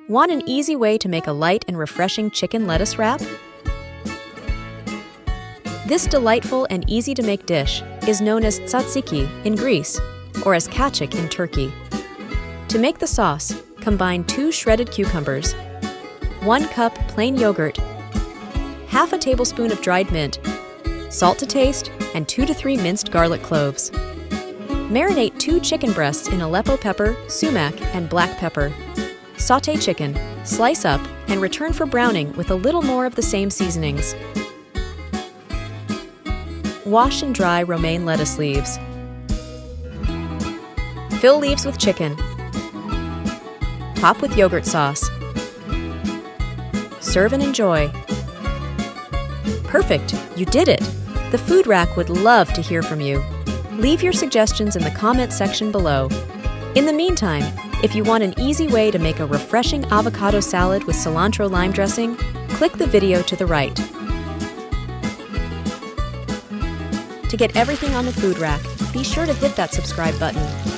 Want an easy way to make a light and refreshing chicken lettuce wrap? This delightful and easy-to-make dish is known as tzatziki in Greece or as kachik in Turkey. To make the sauce, combine 2 shredded cucumbers, 1 cup plain yogurt, half a tablespoon of dried mint, salt to taste, and 2 to 3 minced garlic cloves. Marinate 2 chicken breasts in Aleppo pepper, sumac, and black pepper. Sauté chicken, slice up, and return for browning with a little more of the same seasonings. Wash and dry romaine lettuce leaves. Fill leaves with chicken. Top with yogurt sauce. Serve and enjoy. Perfect! You did it! The FoodRack would love to hear from you. Leave your suggestions in the comment section below. In the meantime, if you want an easy way to make a refreshing avocado salad with cilantro lime dressing, click the video to the right. To get everything on the FoodRack, be sure to hit that subscribe button.